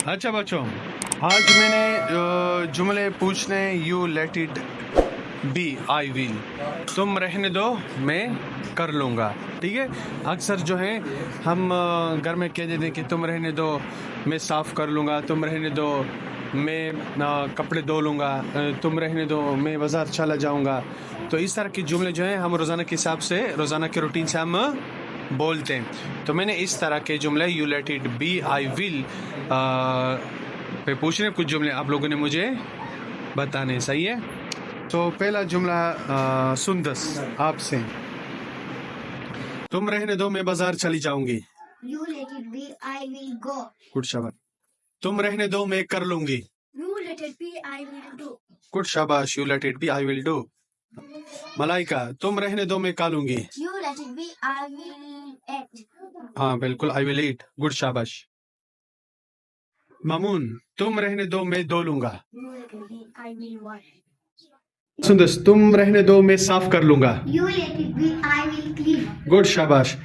अच्छा बच्चों, आज मैंने जुमले पूछने, you let it be, I will, तुम रहने दो मैं कर लूँगा। ठीक है, अक्सर जो है हम घर में कह देते हैं कि तुम रहने दो मैं साफ़ कर लूँगा, तुम रहने दो मैं कपड़े धो लूँगा, तुम रहने दो मैं बाज़ार चला जाऊँगा। तो इस तरह के जुमले जो हैं हम रोज़ाना के हिसाब से, रोज़ाना के रूटीन से हम बोलते हैं। तो मैंने इस तरह के जुमले you let it be, I will pay पूछने कुछ जुमले आप लोगों ने मुझे बताने। सही है, तो पहला जुमला सुंदस आपसे, तुम रहने दो मैं बाजार चली जाऊंगी। You let it be, I will go. Good शाबाश। तुम रहने दो मैं कर लूंगी। You let it be, I will do. Good शाबाश। You let it be, I will do. Malaika, तुम रहने दो मैं खा लूंगी। You let it be, I will eat. हाँ बिल्कुल, आई विल ईट। गुड शाबाश। मामून, तुम रहने दो मैं धो लूंगा। You let it be, I will wash. Sundas, तुम रहने दो मैं साफ कर लूंगा। You let it be, I will clean. Good शाबाश।